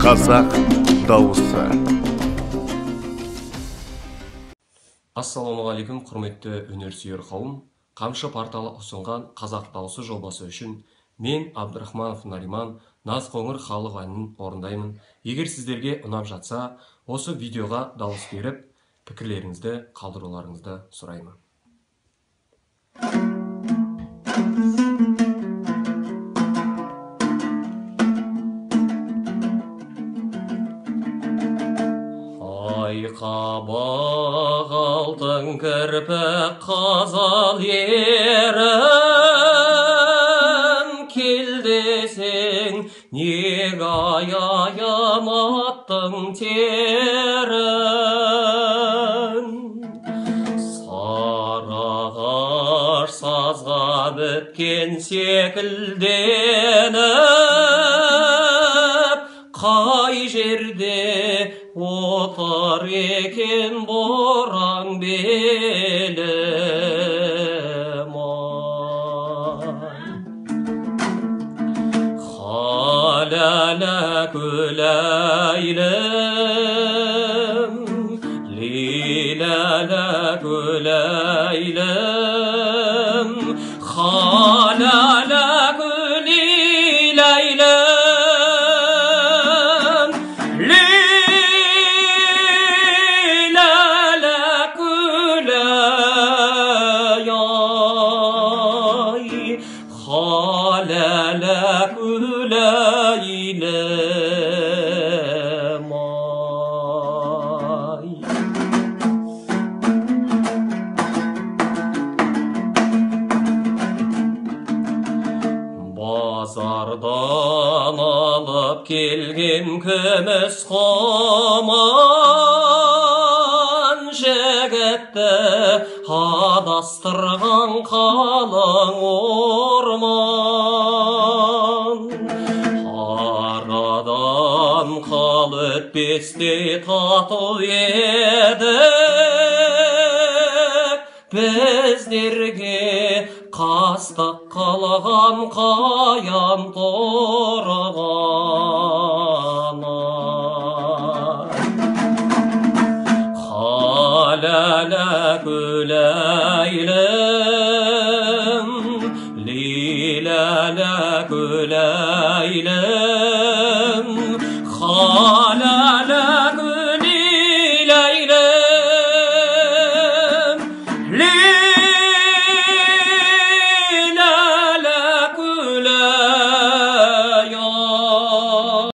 Қазақ дауысы. Ассалаумағалейкум, құрметті өнерсүйер қауым. Қамшы порталы ұсынған Қазақ дауысы жобасы үшін мен Абдрахманов Нариман Наз қоңыр халық әнін орындаймын. Егер сіздерге ұнап жатса, осы видеоға дауыс беріп, пікірлеріңізді қалдыруларыңызды сұраймын. Қабақ алтын кірпік қазал ерім, кел десең неге аяматтың терін. Сарағаш сазға біткен секілденіп, қай жерде отар екен боран белім ай. Халәлә күләйлім, лиләлә күләйлім, халәлә күләйлім. Базардан алып келген күміс қоман, жігітті адастырған қалың орман. Арадан қал өтпесте тату едік, біздерге қастық қалған қаян торғана. Халәлә күләйлім, лиләлә күләйлім,